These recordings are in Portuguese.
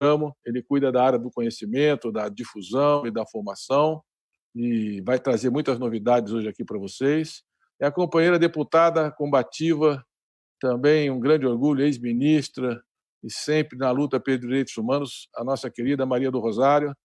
Abramo, ele cuida da área do conhecimento, da difusão e da formação, e vai trazer muitas novidades hoje aqui para vocês. É a companheira deputada combativa, também um grande orgulho, ex-ministra, e sempre na luta pelos direitos humanos, a nossa querida Maria do Rosário,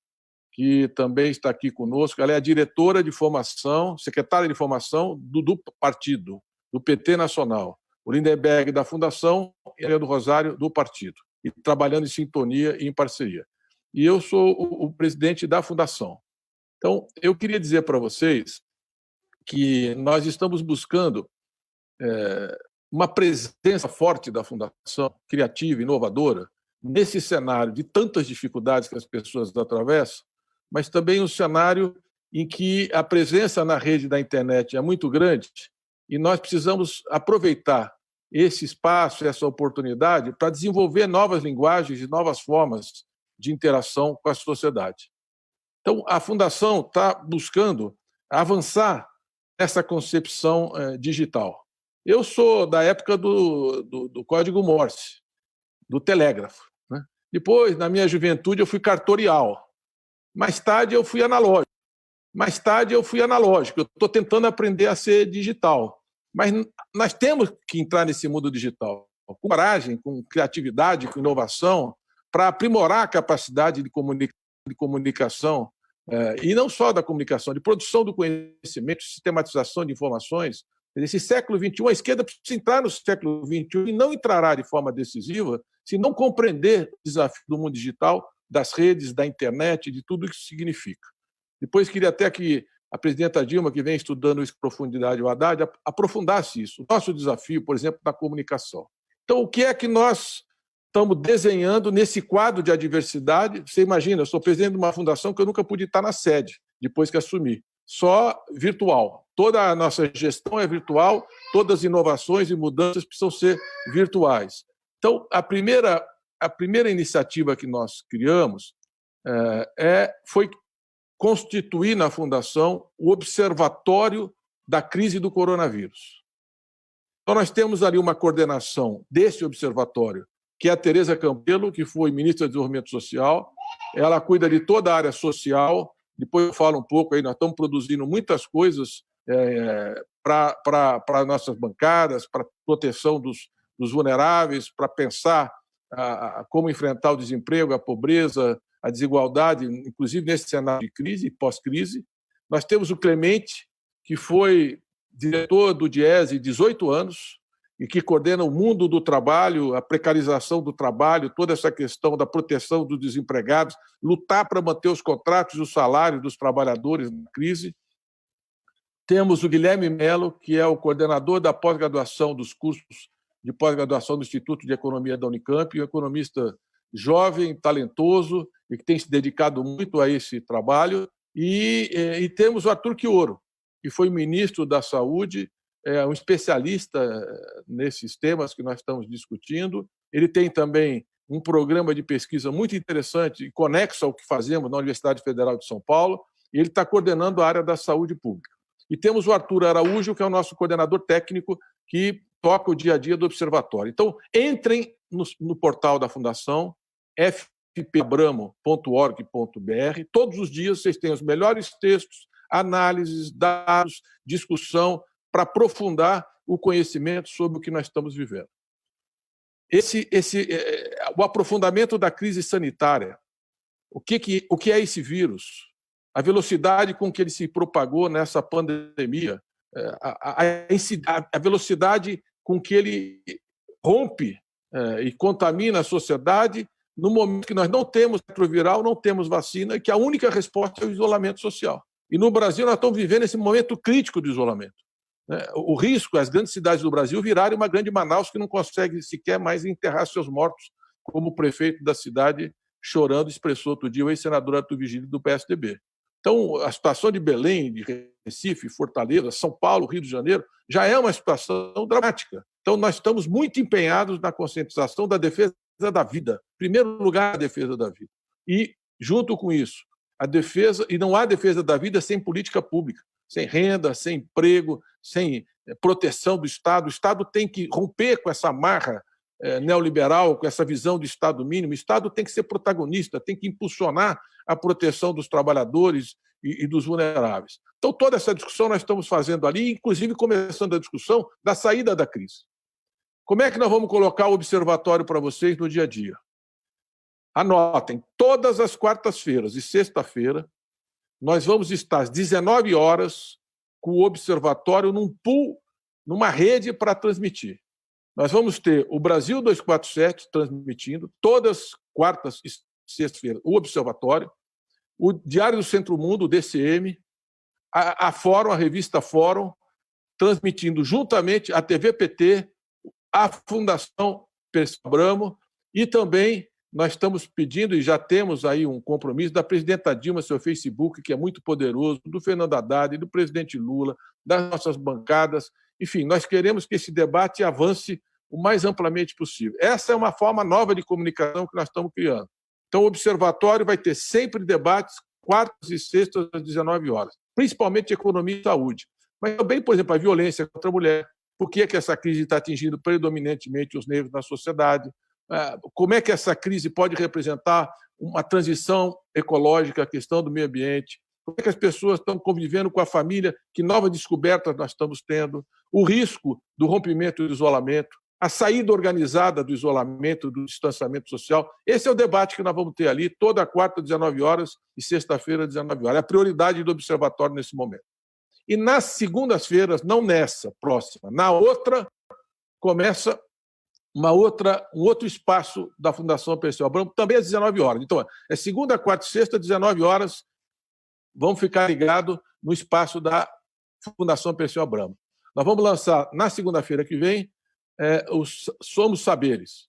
que também está aqui conosco. Ela é a diretora de formação, secretária de formação do partido, do PT Nacional. O Lindenberg da Fundação e a Maria do Rosário do partido, e trabalhando em sintonia e em parceria. E eu sou o presidente da Fundação. Então, eu queria dizer para vocês que nós estamos buscando uma presença forte da Fundação, criativa, inovadora, nesse cenário de tantas dificuldades que as pessoas atravessam, mas também um cenário em que a presença na rede da internet é muito grande e nós precisamos aproveitar esse espaço, essa oportunidade, para desenvolver novas linguagens e novas formas de interação com a sociedade. Então, a Fundação está buscando avançar nessa concepção digital. Eu sou da época do código Morse, do telégrafo, né? Depois, na minha juventude, eu fui cartorial. Mais tarde, eu fui analógico. Eu estou tentando aprender a ser digital. Mas nós temos que entrar nesse mundo digital com coragem, com criatividade, com inovação, para aprimorar a capacidade de comunicação, e não só da comunicação, de produção do conhecimento, sistematização de informações. Nesse século XXI, a esquerda precisa entrar no século XXI e não entrará de forma decisiva se não compreender o desafio do mundo digital, das redes, da internet, de tudo o que isso significa. Depois, queria até que a presidenta Dilma, que vem estudando isso com profundidade, o Haddad, aprofundasse isso. O nosso desafio, por exemplo, na comunicação. Então, o que é que nós estamos desenhando nesse quadro de adversidade? Você imagina, eu sou presidente de uma fundação que eu nunca pude estar na sede, depois que assumi. Só virtual. Toda a nossa gestão é virtual, todas as inovações e mudanças precisam ser virtuais. Então, a primeira iniciativa que nós criamos foi constituir na Fundação o Observatório da Crise do Coronavírus. Então, nós temos ali uma coordenação desse observatório, que é a Tereza Campelo, que foi ministra do Desenvolvimento Social. Ela cuida de toda a área social. Depois eu falo um pouco aí, nós estamos produzindo muitas coisas para nossas bancadas, para proteção dos vulneráveis, para pensar como enfrentar o desemprego, a pobreza, a desigualdade, inclusive nesse cenário de crise e pós-crise. Nós temos o Clemente, que foi diretor do Diese 18 anos e que coordena o mundo do trabalho, a precarização do trabalho, toda essa questão da proteção dos desempregados, lutar para manter os contratos e os salários dos trabalhadores na crise. Temos o Guilherme Melo, que é o coordenador da pós-graduação dos cursos de pós-graduação do Instituto de Economia da Unicamp, um economista jovem, talentoso e que tem se dedicado muito a esse trabalho. E temos o Arthur Quioro, que foi ministro da Saúde, um especialista nesses temas que nós estamos discutindo. Ele tem também um programa de pesquisa muito interessante, conexo ao que fazemos na Universidade Federal de São Paulo, e ele está coordenando a área da saúde pública. E temos o Arthur Araújo, que é o nosso coordenador técnico, que toca o dia a dia do observatório. Então, entrem no portal da Fundação, fpabramo.org.br. Todos os dias vocês têm os melhores textos, análises, dados, discussão, para aprofundar o conhecimento sobre o que nós estamos vivendo. O aprofundamento da crise sanitária, o que é esse vírus? A velocidade com que ele se propagou nessa pandemia, a velocidade com que ele rompe e contamina a sociedade no momento que nós não temos retroviral, não temos vacina, e que a única resposta é o isolamento social. E no Brasil nós estamos vivendo esse momento crítico de isolamento. O risco, as grandes cidades do Brasil virarem uma grande Manaus que não consegue sequer mais enterrar seus mortos, como o prefeito da cidade, chorando, expressou outro dia o ex-senador Arthur Vigílio do PSDB. Então, a situação de Belém, de Recife, Fortaleza, São Paulo, Rio de Janeiro, já é uma situação dramática. Então, nós estamos muito empenhados na conscientização da defesa da vida. Em primeiro lugar, a defesa da vida. E, junto com isso, a defesa, e não há defesa da vida sem política pública, sem renda, sem emprego, sem proteção do Estado. O Estado tem que romper com essa amarra neoliberal, com essa visão do Estado mínimo. O Estado tem que ser protagonista, tem que impulsionar a proteção dos trabalhadores e dos vulneráveis. Então, toda essa discussão nós estamos fazendo ali, inclusive começando a discussão da saída da crise. Como é que nós vamos colocar o observatório para vocês no dia a dia? Anotem, todas as quartas-feiras e sexta-feira, nós vamos estar às 19 horas com o observatório num pool, numa rede para transmitir. Nós vamos ter o Brasil 247 transmitindo, todas quartas e sexta-feira, o observatório, o Diário do Centro Mundo, o DCM, a Fórum, a revista Fórum, transmitindo juntamente a TV PT, a Fundação Perseu Abramo, e também nós estamos pedindo, e já temos aí um compromisso da presidenta Dilma, seu Facebook, que é muito poderoso, do Fernando Haddad, do presidente Lula, das nossas bancadas. Enfim, nós queremos que esse debate avance o mais amplamente possível. Essa é uma forma nova de comunicação que nós estamos criando. Então, o Observatório vai ter sempre debates, quartas e sextas, às 19 horas, principalmente economia e saúde. Mas também, por exemplo, a violência contra a mulher. Por que essa crise está atingindo predominantemente os negros na sociedade? Como é que essa crise pode representar uma transição ecológica, a questão do meio ambiente? Como é que as pessoas estão convivendo com a família? Que novas descobertas nós estamos tendo? O risco do rompimento do isolamento, a saída organizada do isolamento, do distanciamento social. Esse é o debate que nós vamos ter ali, toda quarta, 19 horas, e sexta-feira, 19 horas. É a prioridade do observatório nesse momento. E nas segundas-feiras, não nessa próxima, na outra, começa um outro espaço da Fundação Perseu Abramo, também às 19 horas. Então, é segunda, quarta e sexta, 19 horas, vamos ficar ligados no espaço da Fundação Perseu Abramo. Nós vamos lançar, na segunda-feira que vem, os Somos Saberes.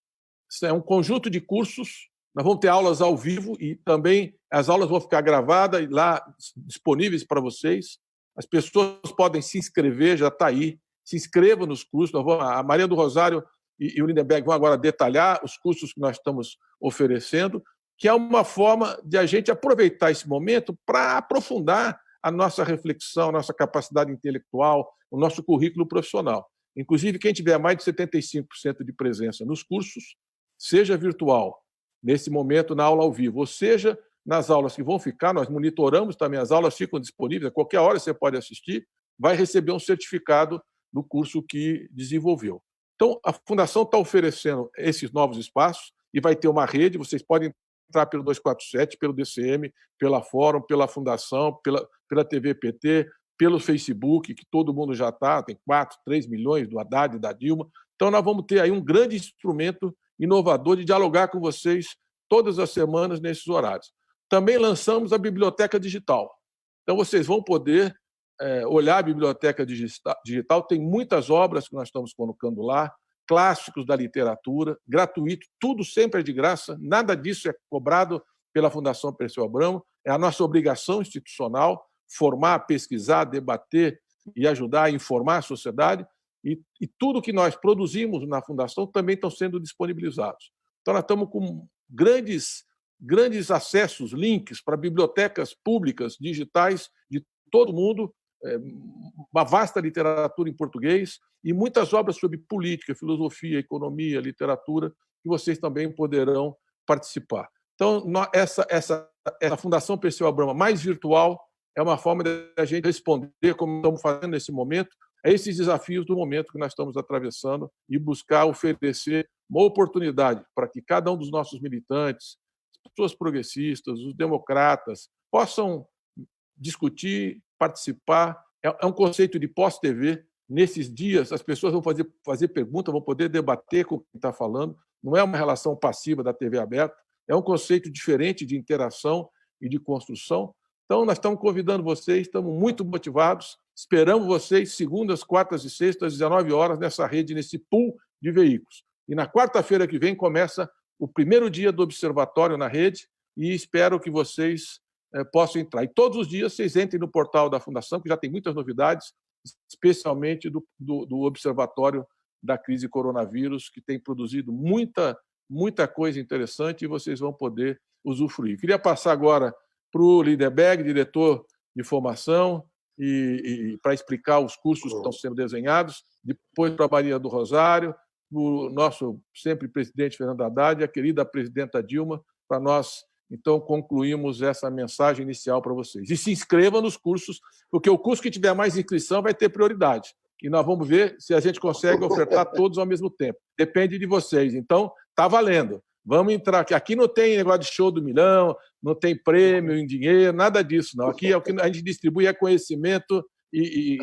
Isso é um conjunto de cursos, nós vamos ter aulas ao vivo e também as aulas vão ficar gravadas e lá disponíveis para vocês. As pessoas podem se inscrever, já está aí, se inscrevam nos cursos. A Maria do Rosário e o Lindenberg vão agora detalhar os cursos que nós estamos oferecendo, que é uma forma de a gente aproveitar esse momento para aprofundar a nossa reflexão, a nossa capacidade intelectual, o nosso currículo profissional. Inclusive, quem tiver mais de 75% de presença nos cursos, seja virtual, nesse momento na aula ao vivo, ou seja, nas aulas que vão ficar, nós monitoramos também, as aulas ficam disponíveis, a qualquer hora você pode assistir, vai receber um certificado do curso que desenvolveu. Então, a Fundação está oferecendo esses novos espaços e vai ter uma rede, vocês podem entrar pelo 247, pelo DCM, pela Fórum, pela Fundação, pela TV PT, pelo Facebook, que todo mundo já está, tem 4, 3 milhões do Haddad e da Dilma. Então, nós vamos ter aí um grande instrumento inovador de dialogar com vocês todas as semanas nesses horários. Também lançamos a Biblioteca Digital. Então, vocês vão poder olhar a Biblioteca Digital, tem muitas obras que nós estamos colocando lá, clássicos da literatura, gratuito, tudo sempre é de graça, nada disso é cobrado pela Fundação Perseu Abramo, é a nossa obrigação institucional formar, pesquisar, debater e ajudar a informar a sociedade, e tudo que nós produzimos na Fundação também estão sendo disponibilizados. Então, nós estamos com grandes acessos, links para bibliotecas públicas, digitais, de todo mundo, uma vasta literatura em português e muitas obras sobre política, filosofia, economia, literatura, que vocês também poderão participar. Então, essa Fundação Perseu Abramo mais virtual é uma forma de a gente responder, como estamos fazendo nesse momento, a esses desafios do momento que nós estamos atravessando e buscar oferecer uma oportunidade para que cada um dos nossos militantes, as pessoas progressistas, os democratas, possam discutir, participar. É um conceito de pós-TV. Nesses dias, as pessoas vão fazer perguntas, vão poder debater com quem está falando. Não é uma relação passiva da TV aberta, é um conceito diferente de interação e de construção. Então, nós estamos convidando vocês, estamos muito motivados, esperamos vocês segundas, quartas e sextas, às 19 horas, nessa rede, nesse pool de veículos. E na quarta-feira que vem começa o primeiro dia do observatório na rede e espero que vocês possam entrar. E todos os dias vocês entrem no portal da Fundação, que já tem muitas novidades, especialmente do Observatório da Crise Coronavírus, que tem produzido muita coisa interessante e vocês vão poder usufruir. Queria passar agora para o Lindenberg, diretor de formação, e para explicar os cursos que estão sendo desenhados, depois para a Maria do Rosário, o nosso sempre presidente Fernando Haddad e a querida presidenta Dilma, para nós, então, concluirmos essa mensagem inicial para vocês. E se inscrevam nos cursos, porque o curso que tiver mais inscrição vai ter prioridade. E nós vamos ver se a gente consegue ofertar todos ao mesmo tempo. Depende de vocês. Então, está valendo. Vamos entrar aqui. Aqui não tem negócio de show do milhão, não tem prêmio em dinheiro, nada disso, não. Aqui é o que a gente distribui é conhecimento e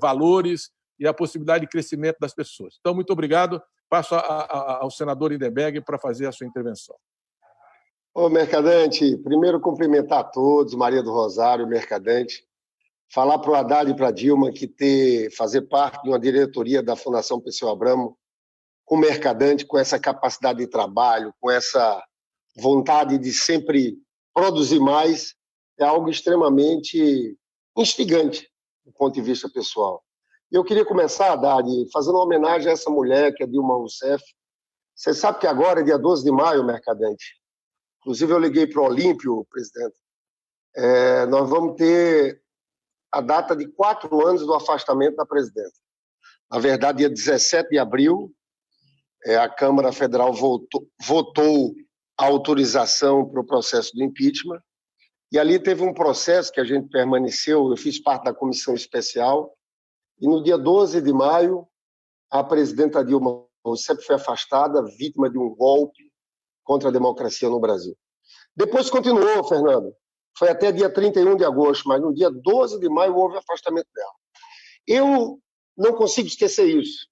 valores e a possibilidade de crescimento das pessoas. Então, muito obrigado. Passo ao senador Lindenberg para fazer a sua intervenção. Ô, Mercadante, primeiro cumprimentar a todos, Maria do Rosário, Mercadante, falar para o Haddad e para a Dilma que fazer parte de uma diretoria da Fundação Perseu Abramo com o Mercadante, com essa capacidade de trabalho, com essa vontade de sempre produzir mais, é algo extremamente instigante do ponto de vista pessoal. E eu queria começar, Haddad, fazendo uma homenagem a essa mulher, que é Dilma Rousseff. Você sabe que agora é dia 12 de maio, Mercadante. Inclusive, eu liguei para o Olímpio, presidente. Nós vamos ter a data de 4 anos do afastamento da presidenta. Na verdade, dia 17 de abril, a Câmara Federal votou a autorização para o processo do impeachment. E ali teve um processo que a gente permaneceu, eu fiz parte da comissão especial, e no dia 12 de maio, a presidenta Dilma Rousseff foi afastada, vítima de um golpe contra a democracia no Brasil. Depois continuou, Fernando. Foi até dia 31 de agosto, mas no dia 12 de maio houve o afastamento dela. Eu não consigo esquecer isso.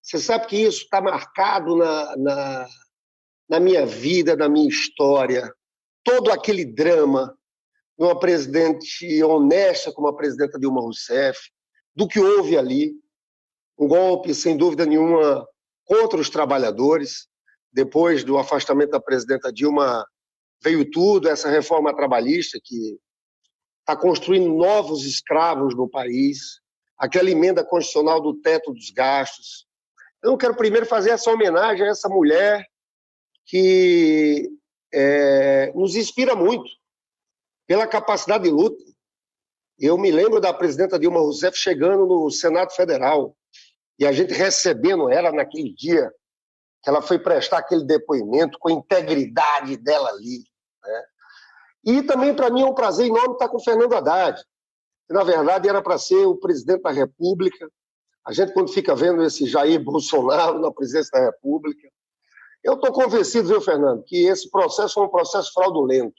Você sabe que isso está marcado na minha vida, na minha história. Todo aquele drama de uma presidente honesta como a presidenta Dilma Rousseff, do que houve ali, um golpe, sem dúvida nenhuma, contra os trabalhadores. Depois do afastamento da presidenta Dilma, veio tudo, essa reforma trabalhista que está construindo novos escravos no país, aquela emenda constitucional do teto dos gastos. Eu quero primeiro fazer essa homenagem a essa mulher que nos inspira muito pela capacidade de luta. Eu me lembro da presidenta Dilma Rousseff chegando no Senado Federal e a gente recebendo ela naquele dia que ela foi prestar aquele depoimento com a integridade dela ali, né? E também, para mim, é um prazer enorme estar com o Fernando Haddad, que, na verdade, era para ser o presidente da República. A gente, quando fica vendo esse Jair Bolsonaro na presidência da República, eu estou convencido, viu, Fernando, que esse processo foi um processo fraudulento.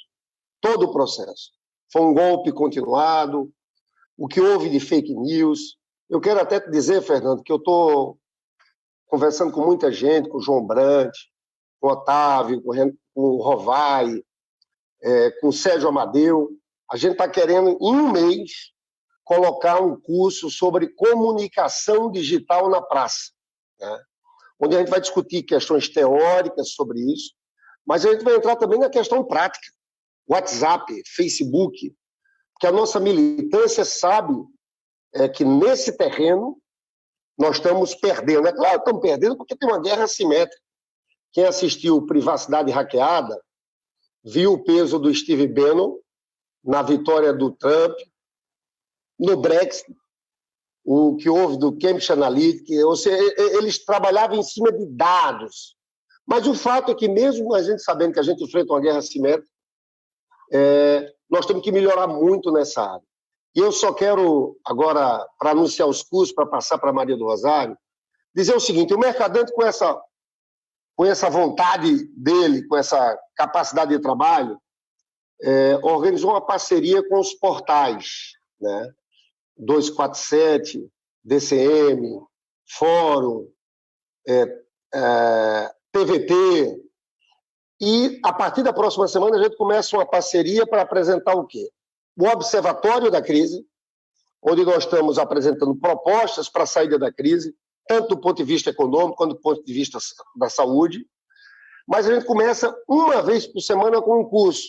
Todo o processo. Foi um golpe continuado, o que houve de fake news. Eu quero até te dizer, Fernando, que eu estou conversando com muita gente, com o João Brandt, com o Otávio, com o Rovai, com o Sérgio Amadeu. A gente está querendo, em um mês, colocar um curso sobre comunicação digital na praça, né? Onde a gente vai discutir questões teóricas sobre isso, mas a gente vai entrar também na questão prática. WhatsApp, Facebook, que a nossa militância sabe que nesse terreno nós estamos perdendo. É claro que estamos perdendo porque tem uma guerra assimétrica. Quem assistiu Privacidade Hackeada viu o peso do Steve Bannon na vitória do Trump, no Brexit, o que houve do Cambridge Analytica, ou seja, eles trabalhavam em cima de dados. Mas o fato é que, mesmo a gente sabendo que a gente enfrenta uma guerra assimétrica, nós temos que melhorar muito nessa área. E eu só quero, agora, para anunciar os cursos, para passar para a Maria do Rosário, dizer o seguinte: o Mercadante, com essa vontade dele, com essa capacidade de trabalho, organizou uma parceria com os portais, né? 247, DCM, Fórum, TVT. E, a partir da próxima semana, a gente começa uma parceria para apresentar o quê? O Observatório da Crise, onde nós estamos apresentando propostas para a saída da crise, tanto do ponto de vista econômico quanto do ponto de vista da saúde. Mas a gente começa uma vez por semana com um curso.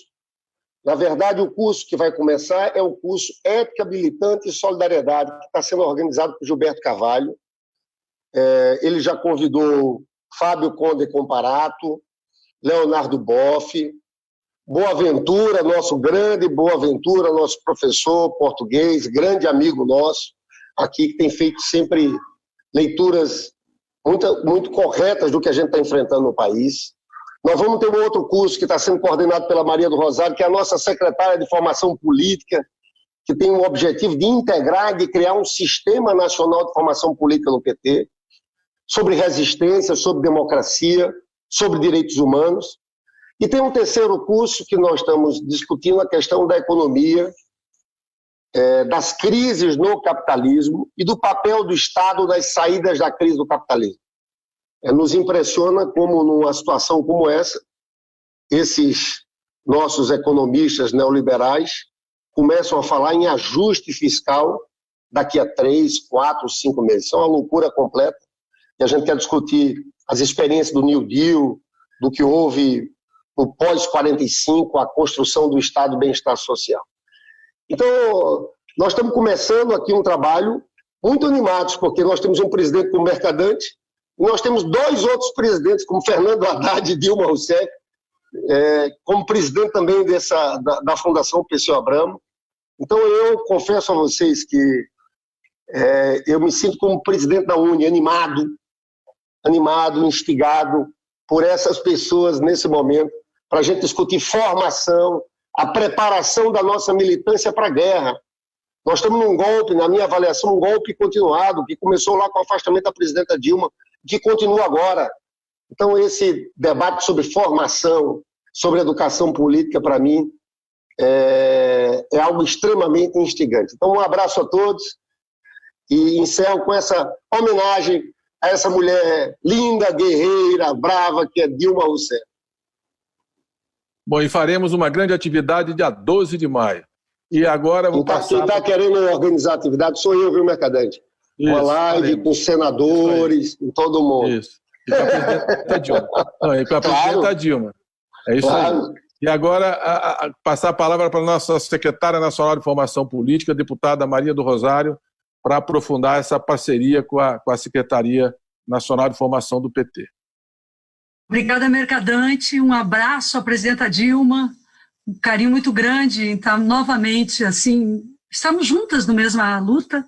Na verdade, o curso que vai começar é o curso Ética Militante e Solidariedade, que está sendo organizado por Gilberto Carvalho. Ele já convidou Fábio Conde Comparato, Leonardo Boff, Boaventura, nosso grande Boaventura, nosso professor português, grande amigo nosso, aqui que tem feito sempre leituras muito corretas do que a gente está enfrentando no país. Nós vamos ter um outro curso que está sendo coordenado pela Maria do Rosário, que é a nossa secretária de Formação Política, que tem o objetivo de integrar, de criar um sistema nacional de formação política no PT, sobre resistência, sobre democracia, sobre direitos humanos. E tem um terceiro curso que nós estamos discutindo, a questão da economia, das crises no capitalismo e do papel do Estado nas saídas da crise do capitalismo. Nos impressiona como, numa situação como essa, esses nossos economistas neoliberais começam a falar em ajuste fiscal daqui a 3, 4, 5 meses. Isso é uma loucura completa. E a gente quer discutir as experiências do New Deal, do que houve no pós-45, a construção do Estado de bem-estar social. Então, nós estamos começando aqui um trabalho muito animados, porque nós temos um presidente como Mercadante, e nós temos 2 outros presidentes, como Fernando Haddad e Dilma Rousseff, como presidente também da Fundação Perseu Abramo. Então, eu confesso a vocês que eu me sinto como presidente da UNE, animado, instigado por essas pessoas nesse momento, para a gente discutir formação, a preparação da nossa militância para a guerra. Nós estamos num golpe, na minha avaliação, um golpe continuado, que começou lá com o afastamento da presidenta Dilma, que continua agora. Então, esse debate sobre formação, sobre educação política, para mim, é algo extremamente instigante. Então, um abraço a todos e encerro com essa homenagem a essa mulher linda, guerreira, brava, que é Dilma Rousseff. Bom, e faremos uma grande atividade dia 12 de maio. E agora vou passar... Quem está querendo organizar a atividade sou eu, viu, Mercadante? Uma live com senadores, com todo mundo. Isso. E com a presidenta Dilma. Não, e com a presidenta Dilma. É isso aí. E agora, passar a palavra para a nossa secretária nacional de Formação Política, a deputada Maria do Rosário, para aprofundar essa parceria com a Secretaria Nacional de Formação do PT. Obrigada, Mercadante. Um abraço à presidenta Dilma. Um carinho muito grande em estar novamente, assim, estamos juntas na mesma luta.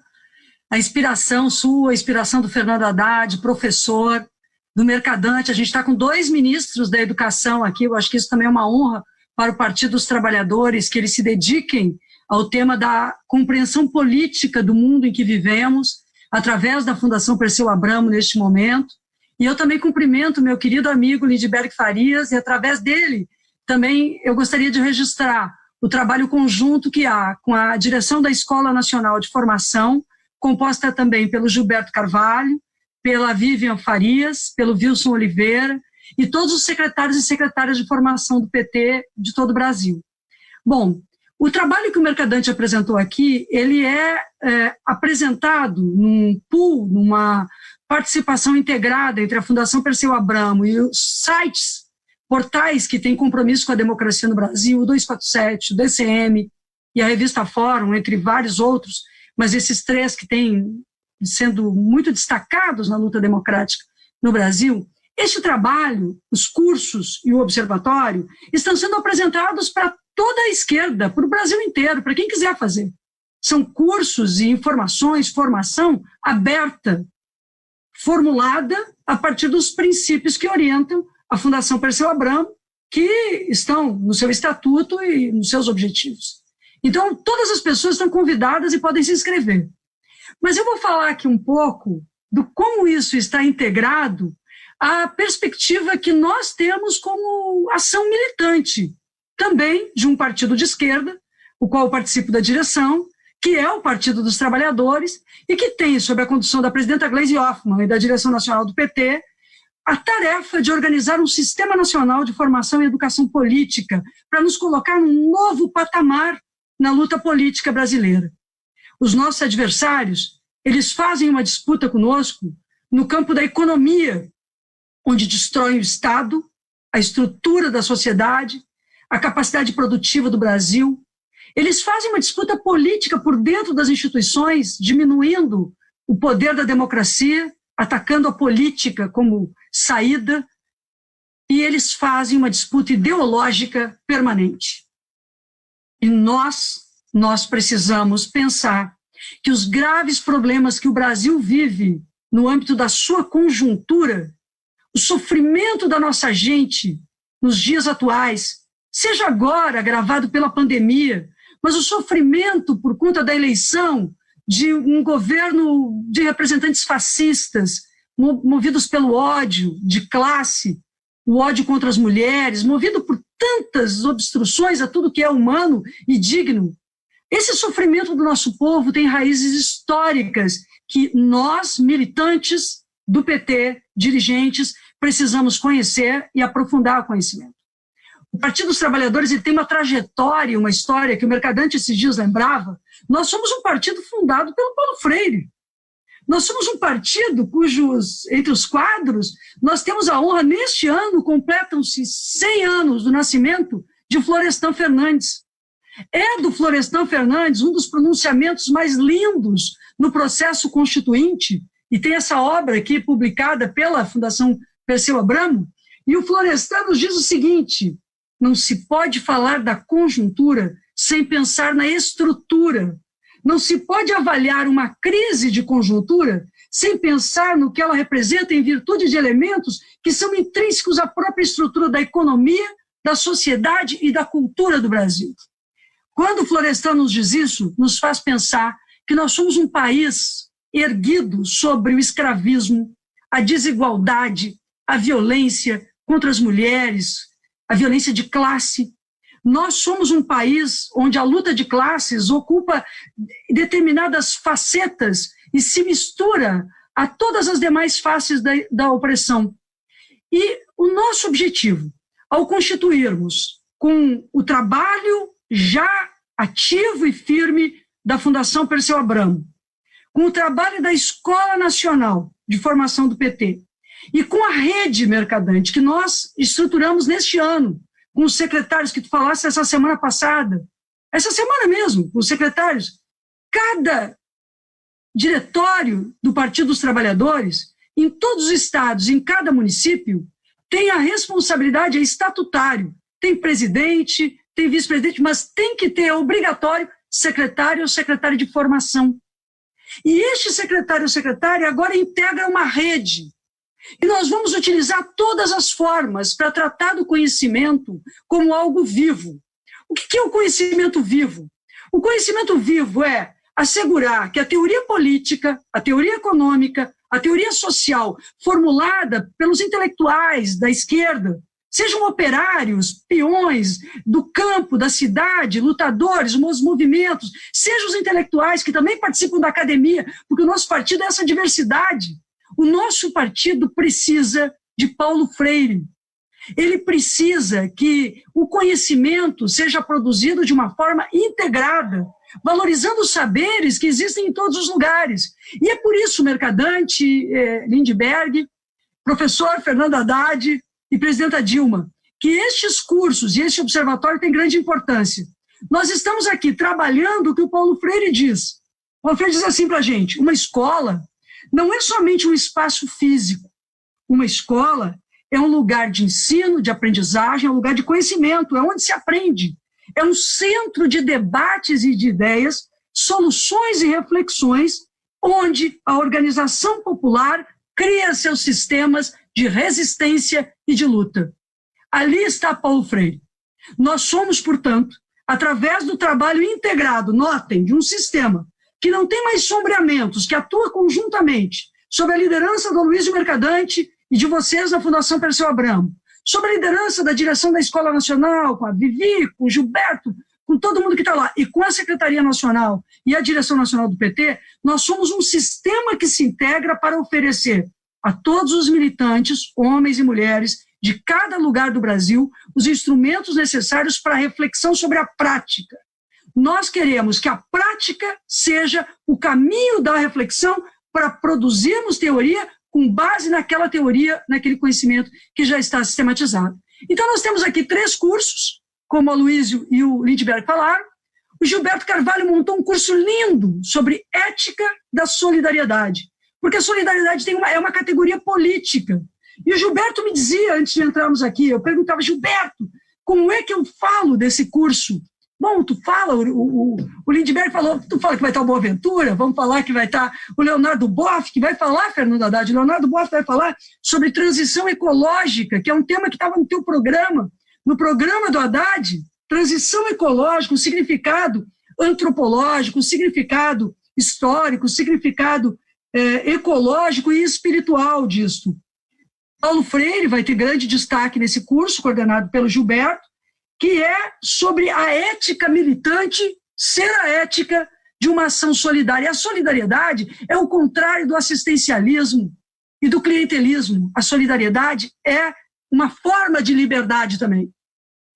A inspiração sua, a inspiração do Fernando Haddad, professor, do Mercadante. A gente está com 2 ministros da educação aqui. Eu acho que isso também é uma honra para o Partido dos Trabalhadores, que eles se dediquem ao tema da compreensão política do mundo em que vivemos, através da Fundação Perseu Abramo neste momento. E eu também cumprimento meu querido amigo Lindbergh Farias, e através dele também eu gostaria de registrar o trabalho conjunto que há com a direção da Escola Nacional de Formação, composta também pelo Gilberto Carvalho, pela Vivian Farias, pelo Wilson Oliveira e todos os secretários e secretárias de formação do PT de todo o Brasil. Bom, o trabalho que o Mercadante apresentou aqui, ele é apresentado num pool, numa participação integrada entre a Fundação Perseu Abramo e os sites, portais que têm compromisso com a democracia no Brasil, o 247, o DCM e a revista Fórum, entre vários outros, mas esses 3 que têm sendo muito destacados na luta democrática no Brasil. Este trabalho, os cursos e o observatório estão sendo apresentados para toda a esquerda, para o Brasil inteiro, para quem quiser fazer. São cursos e informações, formação aberta, formulada a partir dos princípios que orientam a Fundação Perseu Abramo, que estão no seu estatuto e nos seus objetivos. Então, todas as pessoas estão convidadas e podem se inscrever. Mas eu vou falar aqui um pouco do como isso está integrado à perspectiva que nós temos como ação militante, também de um partido de esquerda, o qual eu participo da direção, que é o Partido dos Trabalhadores, e que tem, sob a condução da presidenta Gleisi Hoffmann e da direção nacional do PT, a tarefa de organizar um sistema nacional de formação e educação política para nos colocar num novo patamar na luta política brasileira. Os nossos adversários, eles fazem uma disputa conosco no campo da economia, onde destroem o Estado, a estrutura da sociedade, a capacidade produtiva do Brasil. Eles fazem uma disputa política por dentro das instituições, diminuindo o poder da democracia, atacando a política como saída, e eles fazem uma disputa ideológica permanente. E nós precisamos pensar que os graves problemas que o Brasil vive no âmbito da sua conjuntura, o sofrimento da nossa gente nos dias atuais, seja agora agravado pela pandemia, mas o sofrimento por conta da eleição de um governo de representantes fascistas, movidos pelo ódio de classe, o ódio contra as mulheres, movido por tantas obstruções a tudo que é humano e digno. Esse sofrimento do nosso povo tem raízes históricas que nós, militantes do PT, dirigentes, precisamos conhecer e aprofundar o conhecimento. O Partido dos Trabalhadores ele tem uma trajetória, uma história que o Mercadante esses dias lembrava. Nós somos um partido fundado pelo Paulo Freire. Nós somos um partido cujos, entre os quadros, nós temos a honra, neste ano, completam-se 100 anos do nascimento de Florestan Fernandes. É do Florestan Fernandes um dos pronunciamentos mais lindos no processo constituinte, e tem essa obra aqui publicada pela Fundação Perseu Abramo, e o Florestan nos diz o seguinte: não se pode falar da conjuntura sem pensar na estrutura. Não se pode avaliar uma crise de conjuntura sem pensar no que ela representa em virtude de elementos que são intrínsecos à própria estrutura da economia, da sociedade e da cultura do Brasil. Quando o Florestan nos diz isso, nos faz pensar que nós somos um país erguido sobre o escravismo, a desigualdade, a violência contra as mulheres, a violência de classe. Nós somos um país onde a luta de classes ocupa determinadas facetas e se mistura a todas as demais faces da opressão. E o nosso objetivo, ao constituirmos com o trabalho já ativo e firme da Fundação Perseu Abramo, com o trabalho da Escola Nacional de Formação do PT e com a rede Mercadante que nós estruturamos neste ano, com os secretários que tu falaste essa semana passada, essa semana mesmo, com os secretários, cada diretório do Partido dos Trabalhadores, em todos os estados, em cada município, tem a responsabilidade, é estatutário, tem presidente, tem vice-presidente, mas tem que ter, é obrigatório, secretário ou secretário de formação. E este secretário ou secretária agora integra uma rede. E nós vamos utilizar todas as formas para tratar do conhecimento como algo vivo. O que é o conhecimento vivo? O conhecimento vivo é assegurar que a teoria política, a teoria econômica, a teoria social formulada pelos intelectuais da esquerda, sejam operários, peões do campo, da cidade, lutadores, os movimentos, sejam os intelectuais que também participam da academia, porque o nosso partido é essa diversidade. O nosso partido precisa de Paulo Freire. Ele precisa que o conhecimento seja produzido de uma forma integrada, valorizando os saberes que existem em todos os lugares. E é por isso, Mercadante, Lindbergh, professor Fernando Haddad e presidenta Dilma, que estes cursos e este observatório têm grande importância. Nós estamos aqui trabalhando o que o Paulo Freire diz. O Paulo Freire diz assim para a gente: uma escola não é somente um espaço físico. Uma escola é um lugar de ensino, de aprendizagem, é um lugar de conhecimento, é onde se aprende. É um centro de debates e de ideias, soluções e reflexões, onde a organização popular cria seus sistemas de resistência e de luta. Ali está Paulo Freire. Nós somos, portanto, através do trabalho integrado, notem, de um sistema que não tem mais sombreamentos, que atua conjuntamente, sob a liderança do Aloysio Mercadante e de vocês da Fundação Perseu Abramo, sob a liderança da direção da Escola Nacional, com a Vivi, com o Gilberto, com todo mundo que está lá, e com a Secretaria Nacional e a Direção Nacional do PT, nós somos um sistema que se integra para oferecer a todos os militantes, homens e mulheres, de cada lugar do Brasil, os instrumentos necessários para a reflexão sobre a prática. Nós queremos que a prática seja o caminho da reflexão para produzirmos teoria com base naquela teoria, naquele conhecimento que já está sistematizado. Então, nós temos aqui 3 cursos, como o Aloysio e o Lindbergh falaram. O Gilberto Carvalho montou um curso lindo sobre ética da solidariedade, porque a solidariedade é uma categoria política. E o Gilberto me dizia, antes de entrarmos aqui, eu perguntava: Gilberto, como é que eu falo desse curso? Bom, tu fala, o Lindbergh falou, tu fala que vai estar o Boaventura, vamos falar que vai estar o Leonardo Boff, que vai falar, Fernando Haddad, o Leonardo Boff vai falar sobre transição ecológica, que é um tema que estava no teu programa, no programa do Haddad, transição ecológica, o significado antropológico, o significado histórico, o significado ecológico e espiritual disso. Paulo Freire vai ter grande destaque nesse curso, coordenado pelo Gilberto, que é sobre a ética militante ser a ética de uma ação solidária. A solidariedade é o contrário do assistencialismo e do clientelismo. A solidariedade é uma forma de liberdade também,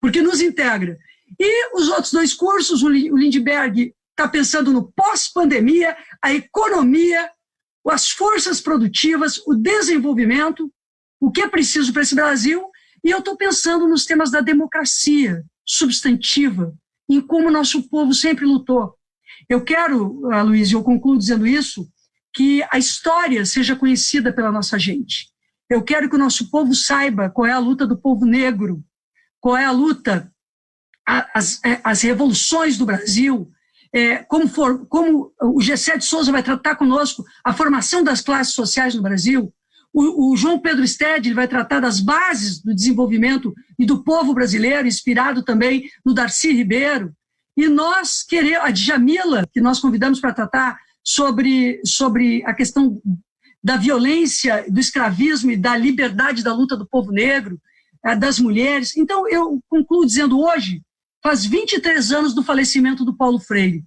porque nos integra. E os outros dois cursos, o Lindbergh está pensando no pós-pandemia, a economia, as forças produtivas, o desenvolvimento, o que é preciso para esse Brasil, e eu estou pensando nos temas da democracia substantiva, em como o nosso povo sempre lutou. Eu quero, Luiz, e eu concluo dizendo isso, que a história seja conhecida pela nossa gente. Eu quero que o nosso povo saiba qual é a luta do povo negro, qual é a luta, as revoluções do Brasil, como o Gessé de Souza vai tratar conosco a formação das classes sociais no Brasil. O João Pedro Stede vai tratar das bases do desenvolvimento e do povo brasileiro, inspirado também no Darcy Ribeiro. E nós queremos, a Djamila, que nós convidamos para tratar sobre a questão da violência, do escravismo e da liberdade da luta do povo negro, das mulheres. Então, eu concluo dizendo hoje, faz 23 anos do falecimento do Paulo Freire.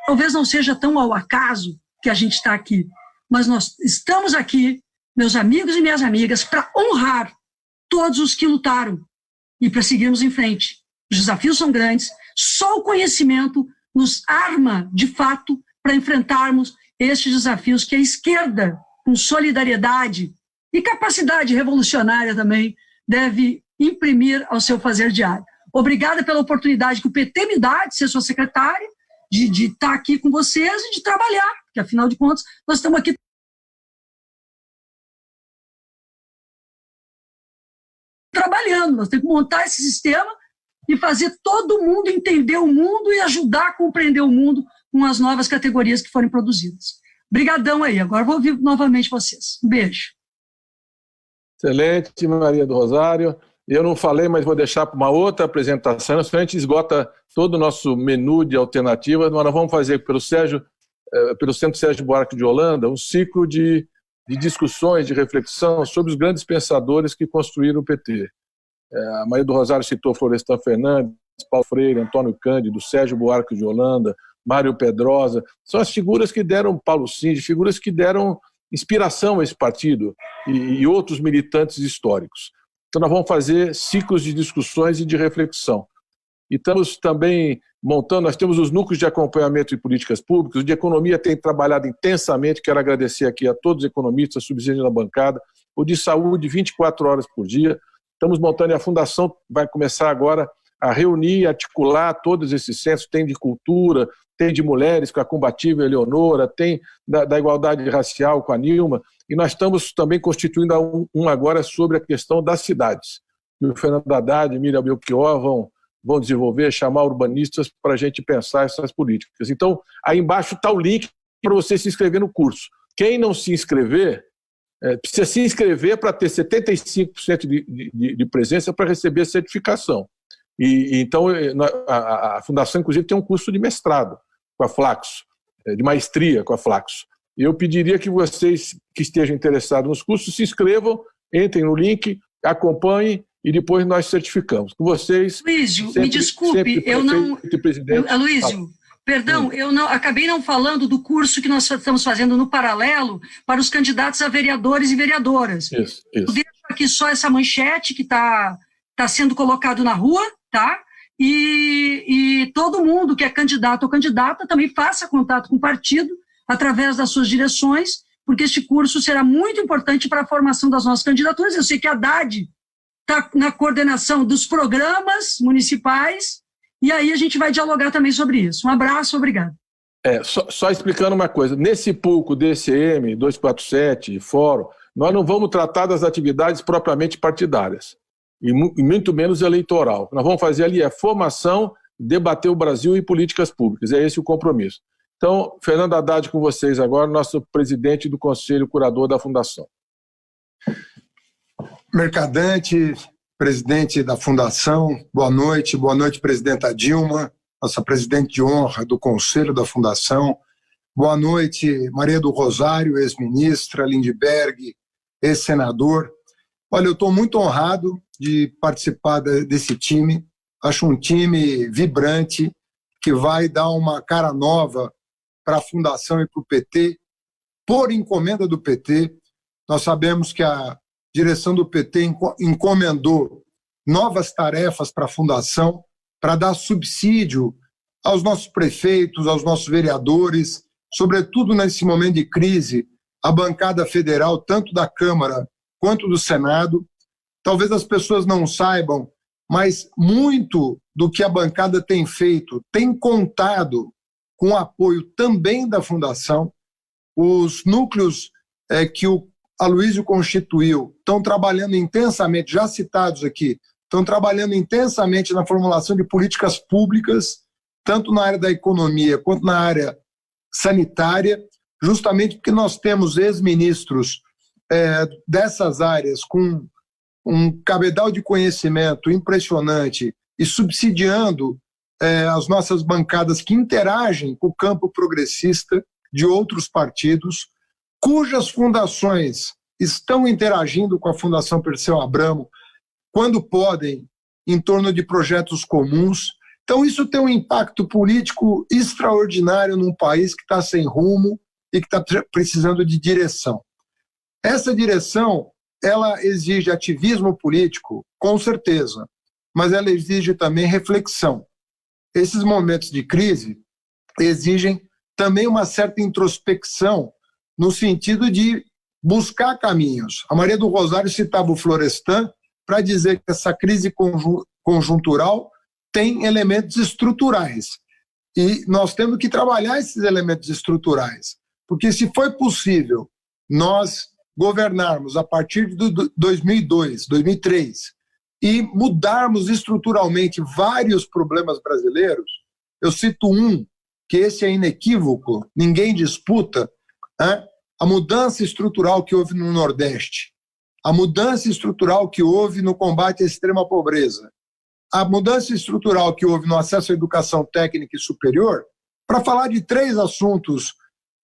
Talvez não seja tão ao acaso que a gente está aqui, mas nós estamos aqui, meus amigos e minhas amigas, para honrar todos os que lutaram e para seguirmos em frente. Os desafios são grandes, só o conhecimento nos arma, de fato, para enfrentarmos estes desafios que a esquerda, com solidariedade e capacidade revolucionária também, deve imprimir ao seu fazer diário. Obrigada pela oportunidade que o PT me dá de ser sua secretária, de estar aqui com vocês e de trabalhar, porque, afinal de contas, nós estamos aqui trabalhando, nós temos que montar esse sistema e fazer todo mundo entender o mundo e ajudar a compreender o mundo com as novas categorias que forem produzidas. Obrigadão aí, agora vou ouvir novamente vocês. Um beijo. Excelente, Maria do Rosário. Eu não falei, mas vou deixar para uma outra apresentação. A gente esgota todo o nosso menu de alternativas, mas nós vamos fazer pelo Centro Sérgio Buarque de Holanda um ciclo de discussões, de reflexão sobre os grandes pensadores que construíram o PT. A Maria do Rosário citou Florestan Fernandes, Paulo Freire, Antônio Cândido, Sérgio Buarque de Holanda, Mário Pedrosa. São as figuras que deram, Paulo Sindi, figuras que deram inspiração a esse partido e outros militantes históricos. Então nós vamos fazer ciclos de discussões e de reflexão. E estamos também montando, nós temos os núcleos de acompanhamento de políticas públicas, o de economia tem trabalhado intensamente, quero agradecer aqui a todos os economistas, subsídio na bancada, o de saúde 24 horas por dia. Estamos montando e a Fundação vai começar agora a reunir, articular todos esses centros, tem de cultura, tem de mulheres com a Combatível Eleonora, tem da igualdade racial com a Nilma, e nós estamos também constituindo um agora sobre a questão das cidades. O Fernando Haddad e Miriam Belchior vão desenvolver, chamar urbanistas para a gente pensar essas políticas. Então, aí embaixo está o link para você se inscrever no curso. Quem não se inscrever, precisa se inscrever para ter 75% de presença para receber a certificação. Então, a Fundação, inclusive, tem um curso de mestrado com a Flaxo, de maestria com a Flaxo. Eu pediria que vocês que estejam interessados nos cursos se inscrevam, entrem no link, acompanhem e depois nós certificamos. Com vocês... Luísio, me desculpe, eu não... Luísio, perdão, eu acabei não falando do curso que nós estamos fazendo no paralelo para os candidatos a vereadores e vereadoras. Isso. Eu deixo aqui só essa manchete que está sendo colocado na rua, tá? E todo mundo que é candidato ou candidata também faça contato com o partido através das suas direções, porque este curso será muito importante para a formação das nossas candidaturas. Eu sei que a Haddad está na coordenação dos programas municipais, e aí a gente vai dialogar também sobre isso. Um abraço, obrigado. Só explicando uma coisa, nesse PUCO, DCM, 247, Fórum, nós não vamos tratar das atividades propriamente partidárias, e muito menos eleitoral. Nós vamos fazer ali a formação debater o Brasil e políticas públicas. É esse o compromisso. Então, Fernando Haddad, com vocês agora, nosso presidente do Conselho Curador da Fundação. Mercadante, presidente da Fundação, boa noite, presidenta Dilma, nossa presidente de honra do Conselho da Fundação, boa noite, Maria do Rosário, ex-ministra, Lindbergh, ex-senador. Olha, eu estou muito honrado de participar desse time, acho um time vibrante, que vai dar uma cara nova para a Fundação e para o PT, por encomenda do PT. Nós sabemos que a direção do PT encomendou novas tarefas para a Fundação, para dar subsídio aos nossos prefeitos, aos nossos vereadores, sobretudo nesse momento de crise, a bancada federal, tanto da Câmara quanto do Senado. Talvez as pessoas não saibam, mas muito do que a bancada tem feito tem contado com o apoio também da Fundação. Os núcleos que o Aloysio constituiu estão trabalhando intensamente, já citados aqui, estão trabalhando intensamente na formulação de políticas públicas, tanto na área da economia quanto na área sanitária, justamente porque nós temos ex-ministros dessas áreas com um cabedal de conhecimento impressionante e subsidiando as nossas bancadas que interagem com o campo progressista de outros partidos, cujas fundações estão interagindo com a Fundação Perseu Abramo quando podem, em torno de projetos comuns. Então isso tem um impacto político extraordinário num país que está sem rumo e que está precisando de direção. Essa direção, ela exige ativismo político, com certeza, mas ela exige também reflexão. Esses momentos de crise exigem também uma certa introspecção no sentido de buscar caminhos. A Maria do Rosário citava o Florestan para dizer que essa crise conjuntural tem elementos estruturais. E nós temos que trabalhar esses elementos estruturais. Porque se foi possível nós governarmos a partir de 2002, 2003, e mudarmos estruturalmente vários problemas brasileiros, eu cito um, que esse é inequívoco, ninguém disputa, a mudança estrutural que houve no Nordeste, a mudança estrutural que houve no combate à extrema pobreza, a mudança estrutural que houve no acesso à educação técnica e superior, para falar de 3 assuntos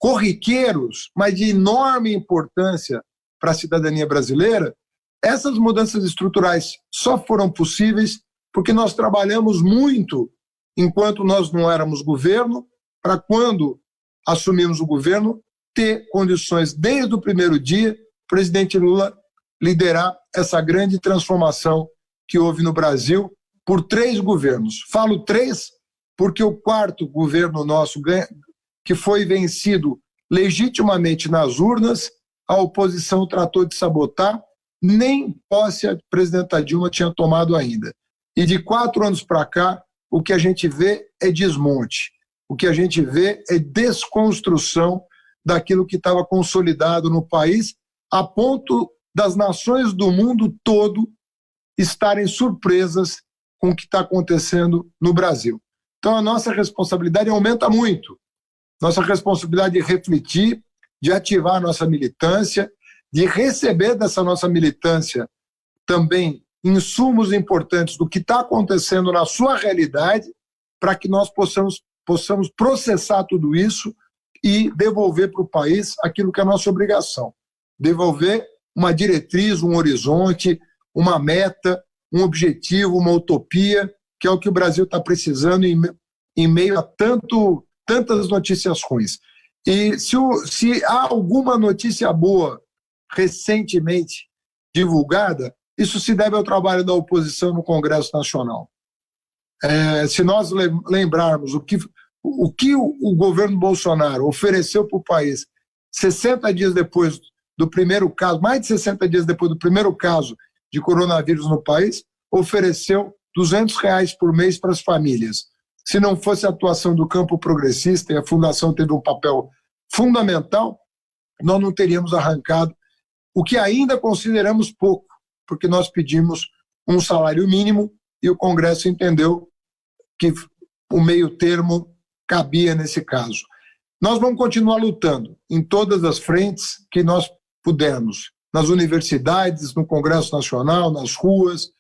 corriqueiros, mas de enorme importância para a cidadania brasileira. Essas mudanças estruturais só foram possíveis porque nós trabalhamos muito enquanto nós não éramos governo, para quando assumimos o governo, ter condições, desde o primeiro dia, o presidente Lula liderar essa grande transformação que houve no Brasil por 3 governos. Falo 3 porque o 4º governo nosso, que foi vencido legitimamente nas urnas, a oposição tratou de sabotar, nem posse a presidenta Dilma tinha tomado ainda. E de 4 anos para cá, o que a gente vê é desmonte. O que a gente vê é desconstrução daquilo que estava consolidado no país, a ponto das nações do mundo todo estarem surpresas com o que está acontecendo no Brasil. Então a nossa responsabilidade aumenta muito. Nossa responsabilidade de refletir, de ativar a nossa militância, de receber dessa nossa militância também insumos importantes do que está acontecendo na sua realidade, para que nós possamos processar tudo isso e devolver para o país aquilo que é a nossa obrigação. Devolver uma diretriz, um horizonte, uma meta, um objetivo, uma utopia, que é o que o Brasil está precisando em meio a tantas notícias ruins. E se há alguma notícia boa recentemente divulgada, isso se deve ao trabalho da oposição no Congresso Nacional. Se nós lembrarmos o que o governo Bolsonaro ofereceu para o país 60 dias depois do primeiro caso, mais de 60 dias depois do primeiro caso de coronavírus no país, ofereceu R$200 por mês para as famílias. Se não fosse a atuação do campo progressista, e a Fundação teve um papel fundamental, nós não teríamos arrancado o que ainda consideramos pouco, porque nós pedimos um salário mínimo e o Congresso entendeu que o meio termo cabia nesse caso. Nós vamos continuar lutando em todas as frentes que nós pudermos, nas universidades, no Congresso Nacional, nas ruas,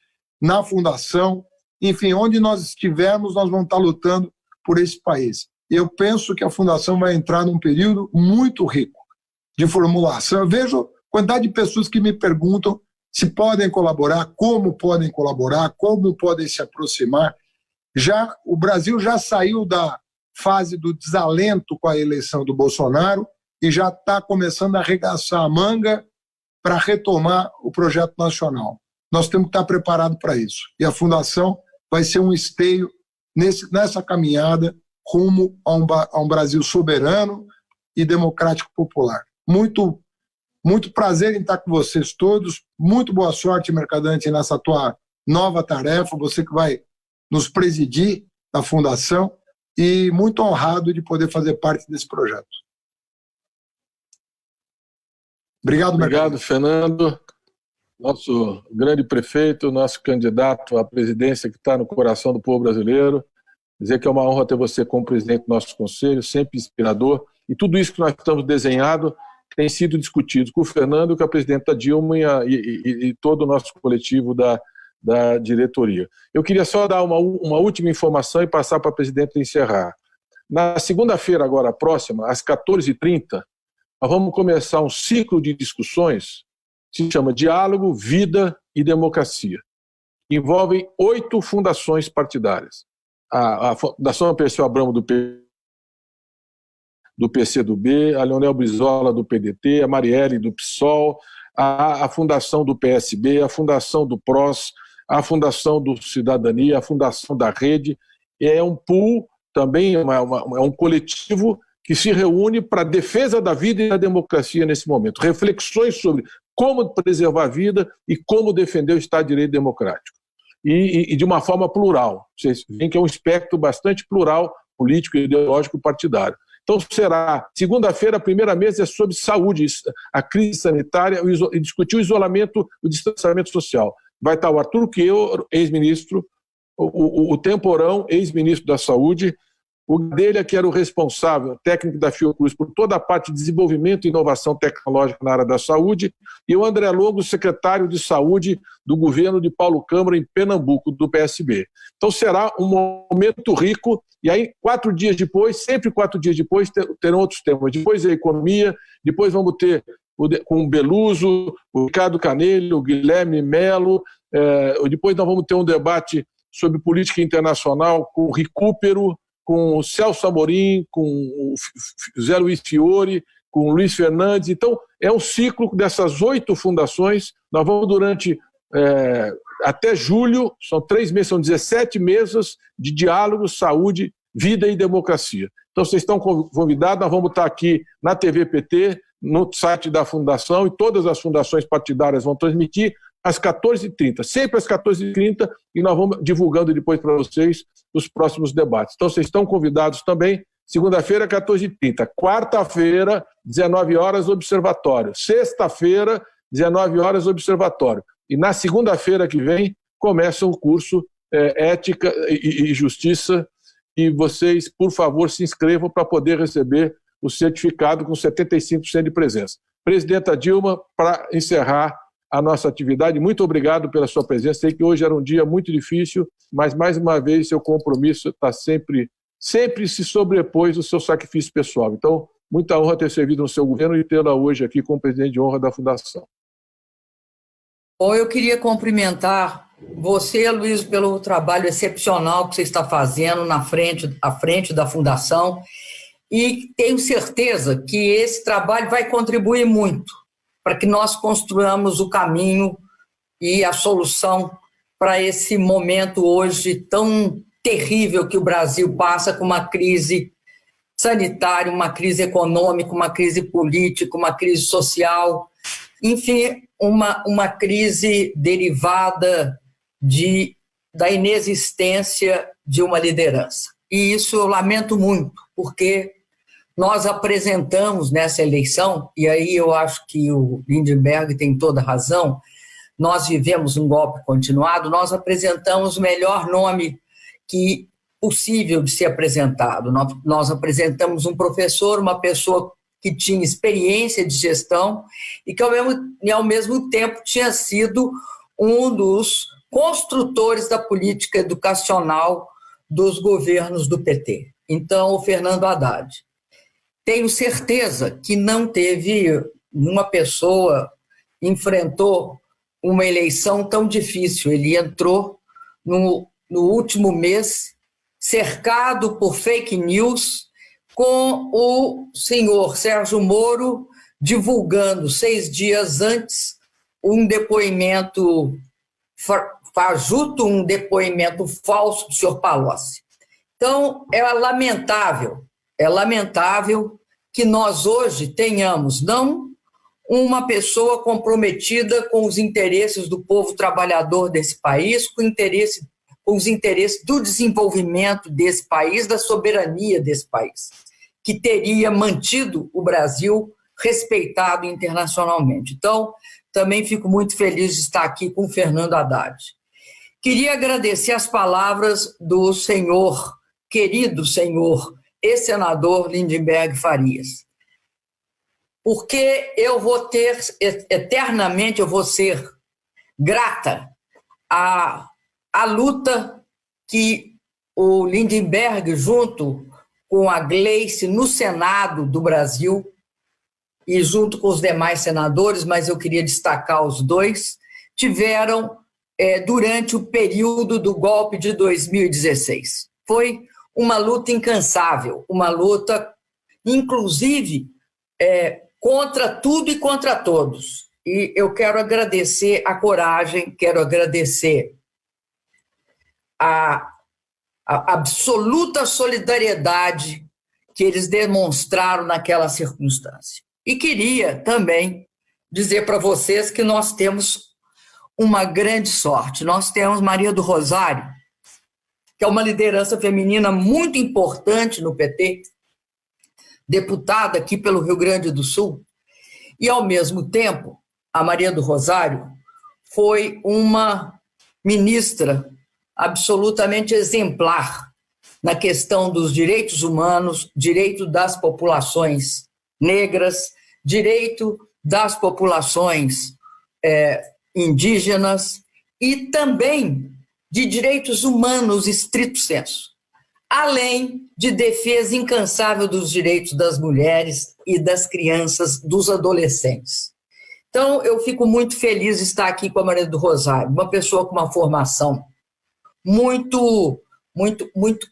na Fundação, enfim, onde nós estivermos, nós vamos estar lutando por esse país. Eu penso que a Fundação vai entrar num período muito rico de formulação. Eu vejo a quantidade de pessoas que me perguntam se podem colaborar, como podem se aproximar. O Brasil já saiu da fase do desalento com a eleição do Bolsonaro e já está começando a arregaçar a manga para retomar o projeto nacional. Nós temos que estar preparados para isso. E a Fundação vai ser um esteio nessa caminhada rumo a um Brasil soberano e democrático popular. Muito prazer em estar com vocês todos. Muito boa sorte, Mercadante, nessa tua nova tarefa, você que vai nos presidir na Fundação, e muito honrado de poder fazer parte desse projeto. Obrigado, Obrigado, Fernando. Nosso grande prefeito, nosso candidato à presidência que está no coração do povo brasileiro. Dizer que é uma honra ter você como presidente do nosso conselho, sempre inspirador. E tudo isso que nós estamos desenhando tem sido discutido com o Fernando, com a presidenta Dilma e todo o nosso coletivo da diretoria. Eu queria só dar uma última informação e passar para a presidenta encerrar. Na segunda-feira, agora próxima, às 14h30, nós vamos começar um ciclo de discussões que se chama Diálogo, Vida e Democracia. Envolvem 8 fundações partidárias. A Fundação Perseu Abramo do PCdoB, a Leonel Brizola do PDT, a Marielle do PSOL, a Fundação do PSB, a Fundação do PROS, a Fundação do Cidadania, a Fundação da Rede. É um pool, também é um coletivo que se reúne para a defesa da vida e da democracia nesse momento. Reflexões sobre como preservar a vida e como defender o Estado de Direito democrático. E de uma forma plural. Vocês veem que é um espectro bastante plural, político, ideológico e partidário. Então será, segunda-feira, a primeira mesa é sobre saúde, a crise sanitária e discutir o isolamento, o distanciamento social. Vai estar o Arthur Queiro, ex-ministro, o Temporão, ex-ministro da Saúde, o Gadelha, que era o responsável, técnico da Fiocruz, por toda a parte de desenvolvimento e inovação tecnológica na área da saúde, e o André Longo, secretário de Saúde do governo de Paulo Câmara, em Pernambuco, do PSB. Então será um momento rico, e aí 4 dias depois, sempre 4 dias depois, terão outros temas. Depois a economia, depois vamos ter com o Beluso, o Ricardo Canelho, o Guilherme Melo, depois nós vamos ter um debate sobre política internacional com o Recupero, com o Celso Amorim, com o Zé Luiz Fiore, com o Luiz Fernandes. Então, é um ciclo dessas 8 fundações. Nós vamos durante até julho, são 3 meses, são 17 mesas de diálogo, saúde, vida e democracia. Então, vocês estão convidados, nós vamos estar aqui na TV PT, no site da Fundação, e todas as fundações partidárias vão transmitir às 14h30, sempre às 14h30, e nós vamos divulgando depois para vocês os próximos debates. Então, vocês estão convidados também, segunda-feira, 14h30, quarta-feira, 19 horas, observatório, sexta-feira, 19 horas, observatório, e na segunda-feira que vem começa o curso Ética e Justiça, e vocês, por favor, se inscrevam para poder receber o certificado com 75% de presença. Presidenta Dilma, para encerrar a nossa atividade, muito obrigado pela sua presença. Sei que hoje era um dia muito difícil, mas, mais uma vez, seu compromisso está sempre se sobrepôs ao seu sacrifício pessoal. Então, muita honra ter servido no seu governo e tê-la hoje aqui como presidente de honra da Fundação. Bom, eu queria cumprimentar você, Luiz, pelo trabalho excepcional que você está fazendo à frente da Fundação, e tenho certeza que esse trabalho vai contribuir muito para que nós construamos o caminho e a solução para esse momento hoje tão terrível que o Brasil passa, com uma crise sanitária, uma crise econômica, uma crise política, uma crise social, enfim, uma crise derivada da inexistência de uma liderança. E isso eu lamento muito, porque nós apresentamos nessa eleição, e aí eu acho que o Lindenberg tem toda a razão, nós vivemos um golpe continuado, nós apresentamos o melhor nome que possível de ser apresentado. Nós apresentamos um professor, uma pessoa que tinha experiência de gestão e que, ao mesmo tempo, tinha sido um dos construtores da política educacional dos governos do PT. Então, o Fernando Haddad. Tenho certeza que não teve uma pessoa enfrentou uma eleição tão difícil. Ele entrou no último mês cercado por fake news, com o senhor Sérgio Moro divulgando 6 dias antes um depoimento fajuto, um depoimento falso do senhor Palocci. Então, é lamentável que nós hoje tenhamos não uma pessoa comprometida com os interesses do povo trabalhador desse país, com os interesses do desenvolvimento desse país, da soberania desse país, que teria mantido o Brasil respeitado internacionalmente. Então, também fico muito feliz de estar aqui com o Fernando Haddad. Queria agradecer as palavras do querido senhor ex-senador Lindenberg Farias, porque eternamente eu vou ser grata à luta que o Lindenberg, junto com a Gleice, no Senado do Brasil, e junto com os demais senadores, mas eu queria destacar os dois, tiveram durante o período do golpe de 2016. Foi uma luta incansável, uma luta, inclusive, contra tudo e contra todos. E eu quero agradecer a coragem, quero agradecer a absoluta solidariedade que eles demonstraram naquela circunstância. E queria também dizer para vocês que nós temos uma grande sorte. Nós temos Maria do Rosário, que é uma liderança feminina muito importante no PT, deputada aqui pelo Rio Grande do Sul, e, ao mesmo tempo, a Maria do Rosário foi uma ministra absolutamente exemplar na questão dos direitos humanos, direito das populações negras, direito das populações indígenas e também de direitos humanos estrito sensu, além de defesa incansável dos direitos das mulheres e das crianças, dos adolescentes. Então, eu fico muito feliz de estar aqui com a Maria do Rosário, uma pessoa com uma formação muito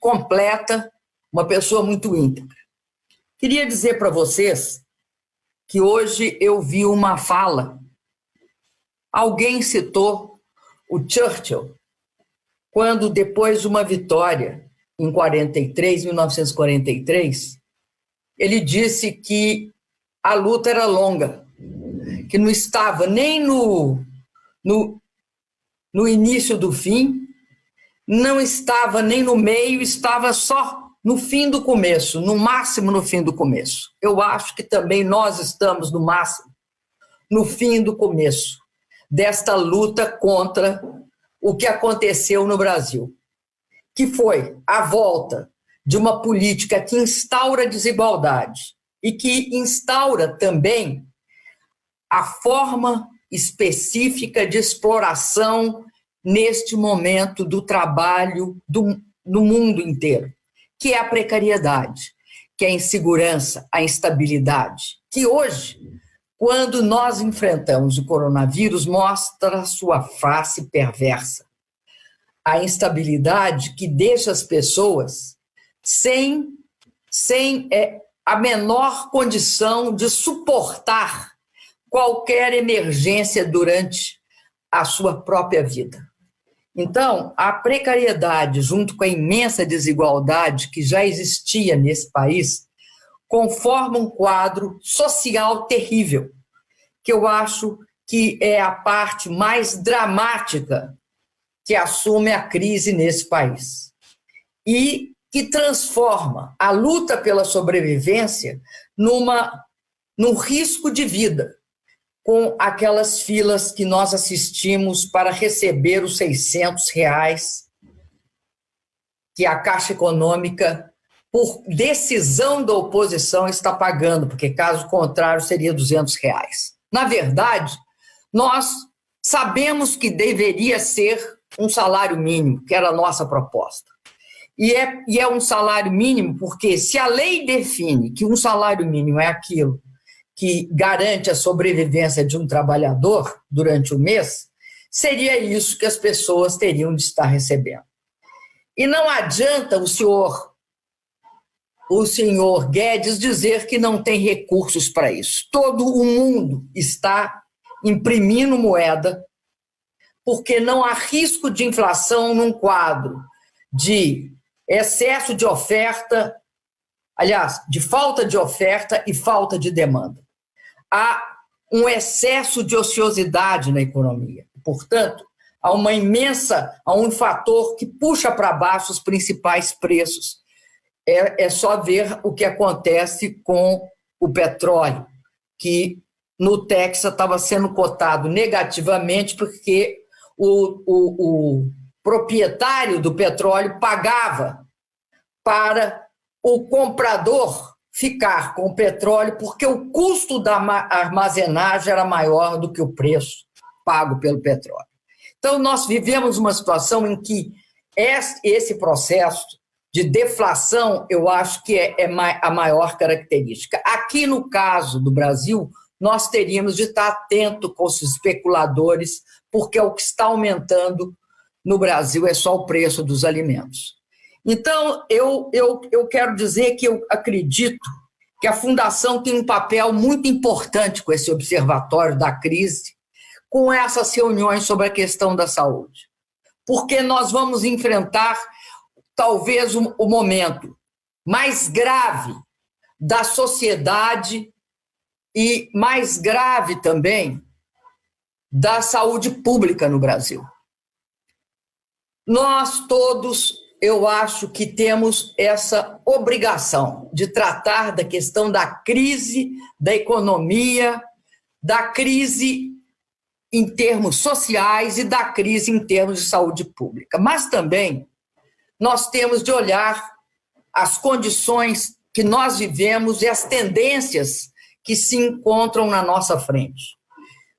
completa, uma pessoa muito íntegra. Queria dizer para vocês que hoje eu vi uma fala, alguém citou o Churchill, quando, depois de uma vitória em 1943, ele disse que a luta era longa, que não estava nem no início do fim, não estava nem no meio, estava só no fim do começo, no máximo no fim do começo. Eu acho que também nós estamos no máximo no fim do começo desta luta contra o que aconteceu no Brasil, que foi a volta de uma política que instaura desigualdade e que instaura também a forma específica de exploração neste momento do trabalho no mundo inteiro, que é a precariedade, que é a insegurança, a instabilidade, que hoje, quando nós enfrentamos o coronavírus, mostra a sua face perversa. A instabilidade que deixa as pessoas sem a menor condição de suportar qualquer emergência durante a sua própria vida. Então, a precariedade, junto com a imensa desigualdade que já existia nesse país, conforma um quadro social terrível, que eu acho que é a parte mais dramática que assume a crise nesse país e que transforma a luta pela sobrevivência num risco de vida, com aquelas filas que nós assistimos para receber os R$600 que a Caixa Econômica, por decisão da oposição, está pagando, porque caso contrário seria R$200. Na verdade, nós sabemos que deveria ser um salário mínimo, que era a nossa proposta. E é um salário mínimo porque se a lei define que um salário mínimo é aquilo que garante a sobrevivência de um trabalhador durante o mês, seria isso que as pessoas teriam de estar recebendo. E não adianta o senhor Guedes dizer que não tem recursos para isso. Todo o mundo está imprimindo moeda, porque não há risco de inflação num quadro de excesso de oferta, aliás, de falta de oferta e falta de demanda. Há um excesso de ociosidade na economia. Portanto, há um fator que puxa para baixo os principais preços. É só ver o que acontece com o petróleo, que no Texas estava sendo cotado negativamente porque o proprietário do petróleo pagava para o comprador ficar com o petróleo porque o custo da armazenagem era maior do que o preço pago pelo petróleo. Então, nós vivemos uma situação em que esse processo de deflação, eu acho que é a maior característica. Aqui, no caso do Brasil, nós teríamos de estar atento com os especuladores, porque o que está aumentando no Brasil é só o preço dos alimentos. Então, eu quero dizer que eu acredito que a Fundação tem um papel muito importante com esse observatório da crise, com essas reuniões sobre a questão da saúde, porque nós vamos enfrentar talvez o momento mais grave da sociedade e mais grave também da saúde pública no Brasil. Nós todos, eu acho que temos essa obrigação de tratar da questão da crise da economia, da crise em termos sociais e da crise em termos de saúde pública. Mas também nós temos de olhar as condições que nós vivemos e as tendências que se encontram na nossa frente.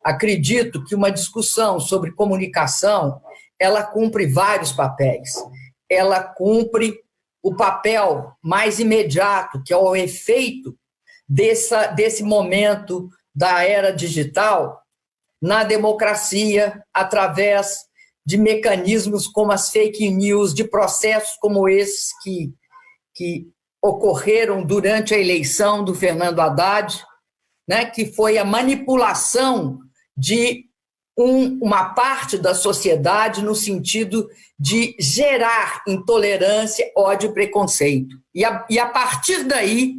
Acredito que uma discussão sobre comunicação, ela cumpre vários papéis. Ela cumpre o papel mais imediato, que é o efeito desse momento da era digital na democracia, através de mecanismos como as fake news, de processos como esses que ocorreram durante a eleição do Fernando Haddad, né, que foi a manipulação de uma parte da sociedade no sentido de gerar intolerância, ódio e preconceito. E a partir daí,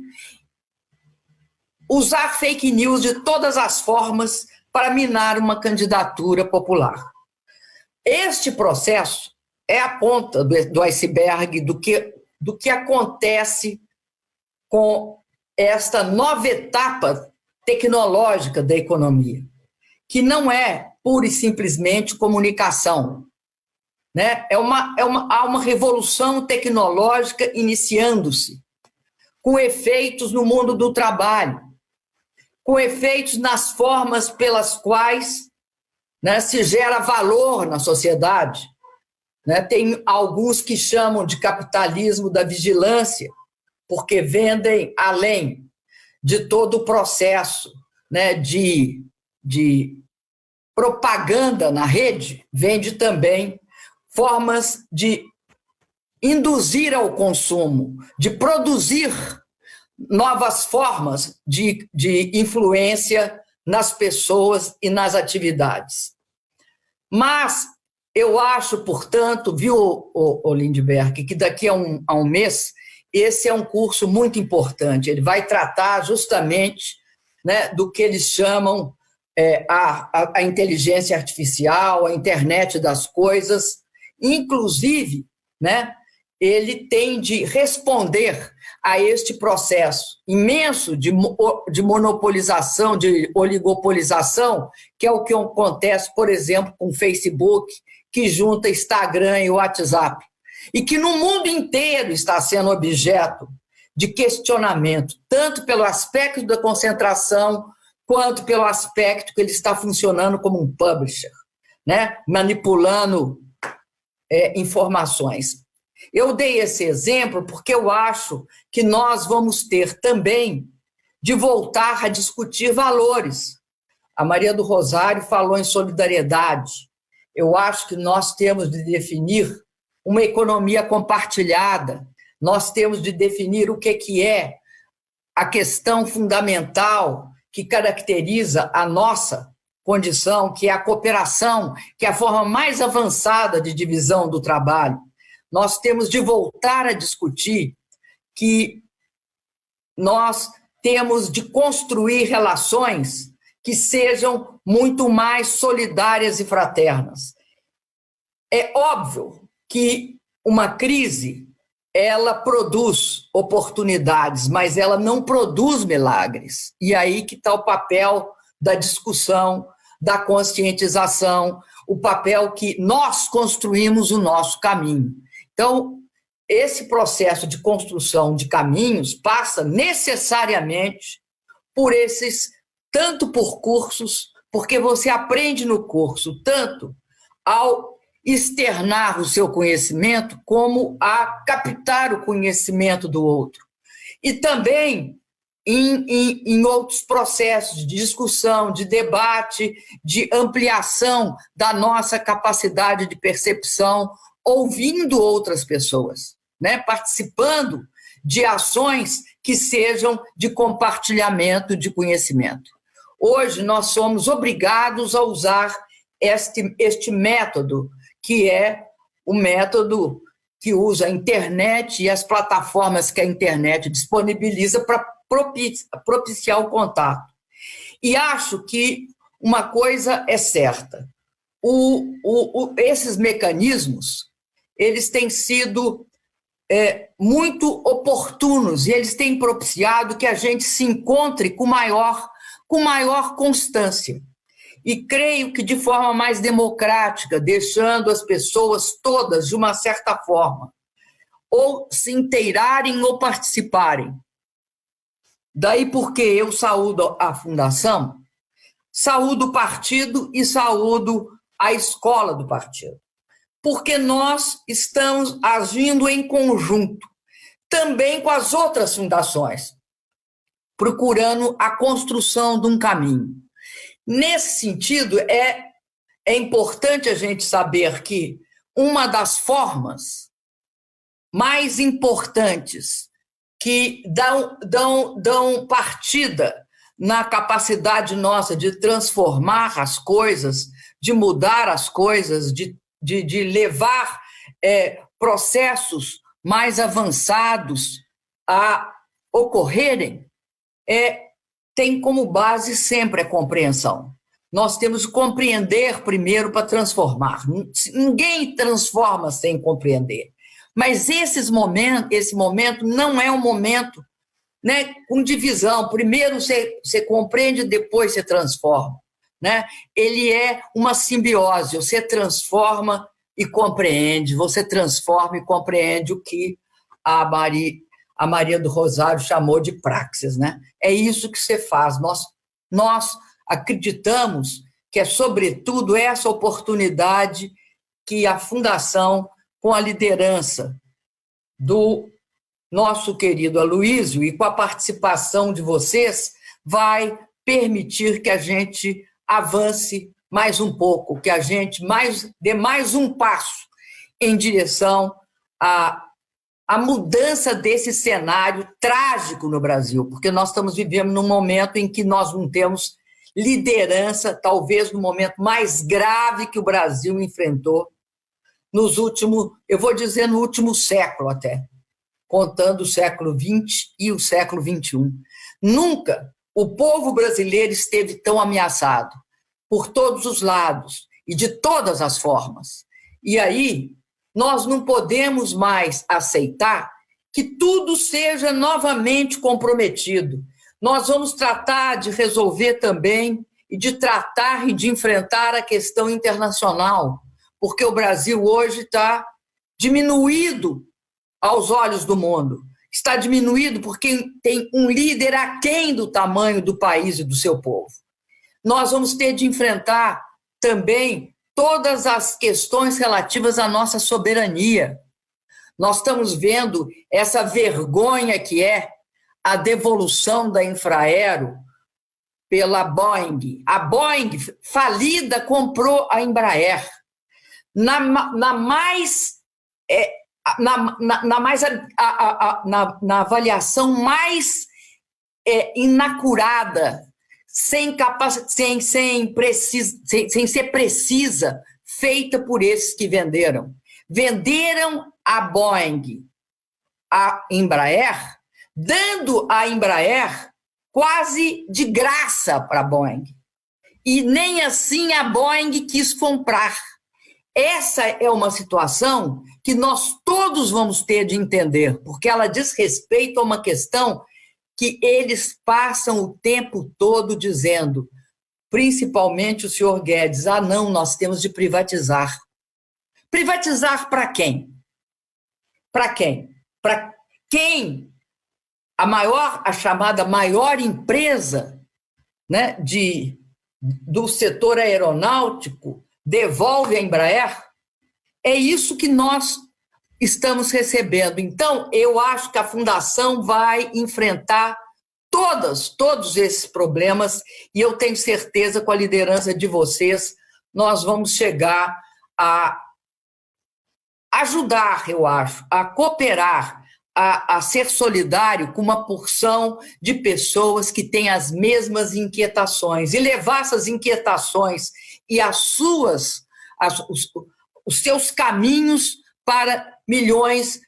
usar fake news de todas as formas para minar uma candidatura popular. Este processo é a ponta do iceberg do que acontece com esta nova etapa tecnológica da economia, que não é pura e simplesmente comunicação, né? Há uma revolução tecnológica iniciando-se, com efeitos no mundo do trabalho, com efeitos nas formas pelas quais, né, se gera valor na sociedade. Né? Tem alguns que chamam de capitalismo da vigilância, porque vendem além de todo o processo, né, de propaganda na rede, vende também formas de induzir ao consumo, de produzir novas formas de influência nas pessoas e nas atividades. Mas eu acho, portanto, viu, Lindbergh, que daqui a um mês, esse é um curso muito importante. Ele vai tratar justamente, né, do que eles chamam a inteligência artificial, a internet das coisas. Inclusive, né, ele tem de responder a este processo imenso de monopolização, de oligopolização, que é o que acontece, por exemplo, com o Facebook, que junta Instagram e WhatsApp. e que no mundo inteiro está sendo objeto de questionamento, tanto pelo aspecto da concentração, quanto pelo aspecto que ele está funcionando como um publisher, né? Manipulando informações. Eu dei esse exemplo porque eu acho que nós vamos ter também de voltar a discutir valores. A Maria do Rosário falou em solidariedade. Eu acho que nós temos de definir uma economia compartilhada, nós temos de definir o que é a questão fundamental que caracteriza a nossa condição, que é a cooperação, que é a forma mais avançada de divisão do trabalho. Nós temos de voltar a discutir que nós temos de construir relações que sejam muito mais solidárias e fraternas. É óbvio que uma crise, ela produz oportunidades, mas ela não produz milagres. E aí que está o papel da discussão, da conscientização, o papel que nós construímos o nosso caminho. Então, esse processo de construção de caminhos passa necessariamente por esses, tanto por cursos, porque você aprende no curso, tanto ao externar o seu conhecimento, como a captar o conhecimento do outro. E também em outros processos de discussão, de debate, de ampliação da nossa capacidade de percepção, ouvindo outras pessoas, né? Participando de ações que sejam de compartilhamento de conhecimento. Hoje nós somos obrigados a usar este método, que é o método que usa a internet e as plataformas que a internet disponibiliza para propiciar o contato. E acho que uma coisa é certa, esses mecanismos, eles têm sido muito oportunos e eles têm propiciado que a gente se encontre com maior constância. E creio que de forma mais democrática, deixando as pessoas todas, de uma certa forma, ou se inteirarem ou participarem. Daí porque eu saúdo a Fundação, saúdo o partido e saúdo a escola do partido. Porque nós estamos agindo em conjunto, também com as outras fundações, procurando a construção de um caminho. Nesse sentido, é importante a gente saber que uma das formas mais importantes que dão partida na capacidade nossa de transformar as coisas, de mudar as coisas, de levar processos mais avançados a ocorrerem, tem como base sempre a compreensão. Nós temos que compreender primeiro para transformar. Ninguém transforma sem compreender. Mas esse momento não é um momento, né, com divisão. Primeiro você compreende, depois você transforma. Né? Ele é uma simbiose. Você transforma e compreende. Você transforma e compreende o que a Maria do Rosário chamou de praxis, né? É isso que você faz. Nós acreditamos que é, sobretudo, essa oportunidade que a Fundação, com a liderança do nosso querido Aloysio e com a participação de vocês, vai permitir que a gente avance mais um pouco, que a gente dê mais um passo em direção a mudança desse cenário trágico no Brasil, porque nós estamos vivendo num momento em que nós não temos liderança, talvez no momento mais grave que o Brasil enfrentou no último século até, contando o século XX e o século XXI. Nunca o povo brasileiro esteve tão ameaçado por todos os lados e de todas as formas. E aí nós não podemos mais aceitar que tudo seja novamente comprometido. Nós vamos tratar de resolver também e de tratar e de enfrentar a questão internacional, porque o Brasil hoje está diminuído aos olhos do mundo. Está diminuído porque tem um líder aquém do tamanho do país e do seu povo. Nós vamos ter de enfrentar também todas as questões relativas à nossa soberania. Nós estamos vendo essa vergonha que é a devolução da Infraero pela Boeing. A Boeing, falida, comprou a Embraer. Na avaliação mais inacurada, sem ser precisa, feita por esses que venderam. Venderam a Boeing, a Embraer, dando a Embraer quase de graça para a Boeing. E nem assim a Boeing quis comprar. Essa é uma situação que nós todos vamos ter de entender, porque ela diz respeito a uma questão que eles passam o tempo todo dizendo, principalmente o senhor Guedes, não, nós temos de privatizar. Privatizar para quem? Para quem? Para quem a chamada maior empresa, né, do setor aeronáutico devolve a Embraer? É isso que nós estamos recebendo. Então, eu acho que a Fundação vai enfrentar todos esses problemas e eu tenho certeza, com a liderança de vocês, nós vamos chegar a ajudar, eu acho, a cooperar, a ser solidário com uma porção de pessoas que têm as mesmas inquietações e levar essas inquietações e os seus caminhos para milhões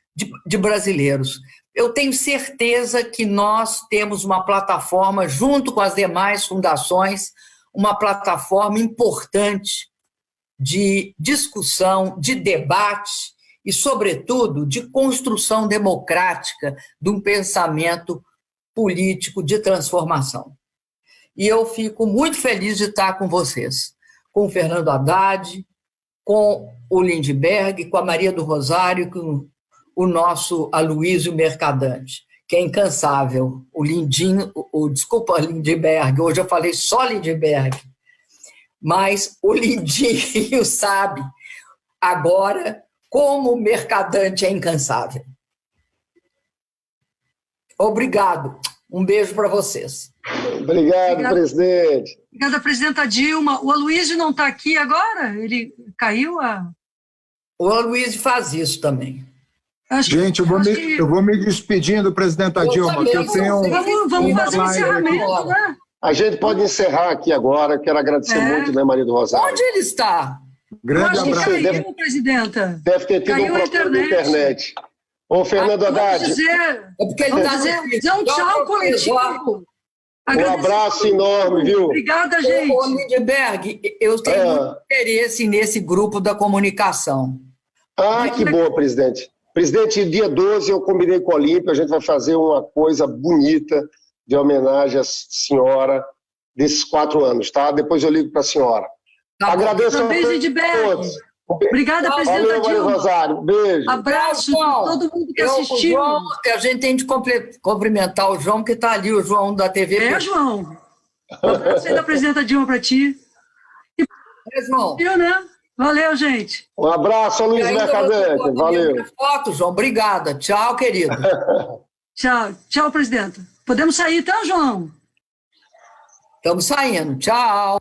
de brasileiros. Eu tenho certeza que nós temos uma plataforma, junto com as demais fundações, uma plataforma importante de discussão, de debate e, sobretudo, de construção democrática de um pensamento político de transformação. E eu fico muito feliz de estar com vocês, com o Fernando Haddad, com o Lindbergh, com a Maria do Rosário, com o nosso Aloysio Mercadante, que é incansável. O Lindinho, desculpa, Lindbergh, hoje eu falei só Lindbergh, mas o Lindinho sabe agora como o Mercadante é incansável. Obrigado. Um beijo para vocês. Obrigado, presidente. Obrigada, presidenta Dilma. O Aloysio não está aqui agora? Ele caiu a... O Aloysio faz isso também. Gente, eu vou me despedindo, presidenta Dilma, que eu tenho Vamos fazer um encerramento, né? A gente pode encerrar aqui agora. Quero agradecer muito, né, Maria do Rosário? Onde ele está? Grande abraço. Caiu, presidenta. Deve ter tido um problema na internet. Ô, Fernando Haddad. É porque ele está dizer um tchau coletivo. Um abraço enorme, viu? Obrigada, gente. Ô, Lindbergh, eu tenho muito interesse nesse grupo da comunicação. Que bom, presidente. Presidente, dia 12 eu combinei com a Olímpia, a gente vai fazer uma coisa bonita de homenagem à senhora desses 4 anos, tá? Depois eu ligo para a senhora. Tá, agradeço a todos. Obrigada, presidenta Dilma. Rosário. Beijo. Abraço a todo mundo que assistiu. João, a gente tem de cumprimentar o João, que está ali, o João da TV. João. Um abraço aí da presidenta Dilma para ti. João. Né? Valeu, gente. Um abraço, Luiz Mercadante. Valeu. Foto, João. Obrigada. Tchau, querido. Tchau, presidenta. Podemos sair, então, João? Estamos saindo. Tchau.